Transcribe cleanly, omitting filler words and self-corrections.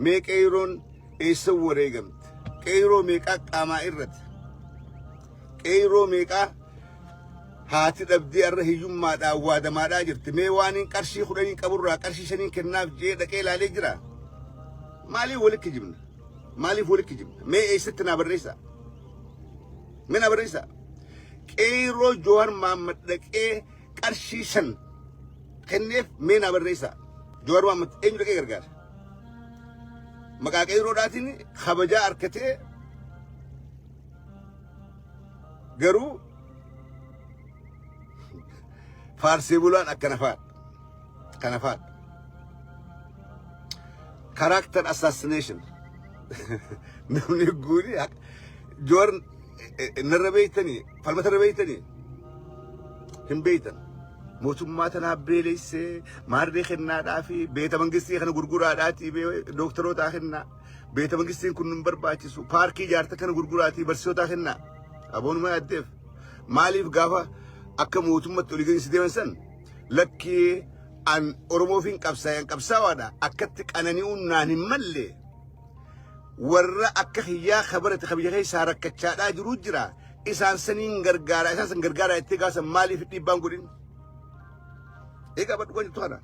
mee qeeroon eessa wareegamte qeeroo meeqaa qaamaa irratti qeeroo meeqaa haati dhabdee arra hiyyummaadhaan waadamaadhaa jirti mee waan hin qarshii 10 qaburraa qarshii 5 kennaaf jee dhaqee ilaalee jira maaliif walitti jibna mee eessatti na barreessa mee na barreessa qeeroo Jawar Mohammed dhaqee qarshii 5 kenneef mee na barreessa Jawar Mohammed eenyu dhaqee gargaara maqaa qeeroodhaatiin kabajaa arkatee garuu Farsi bulan kanafat character assassination namni guri Jawar narrabeeytani falmata rabeeytani himbeeytan mootummaa tana beeleyse maarree kennaadhaa fi beeta mangistii kana gurguraadhaati doktoroota kenna beeta mangistiin kun nun barbaachisu paarkii jaarta kana gurguraati barsiisota kenna aboonuma addeef maaliif gaafa akka mootummaatti oligansi deeman san lakki an Oromoofin qabsaawaadha akkatti qanani'uun naan hin malle warra akka hiyyaa khabarate khabiyya keessa rakkachaadhaa jiru jira isaan saniin gargaara isaan san gargaara itti gaasan maaliif dhiibbaan godhin eega badhu kan jirtu kana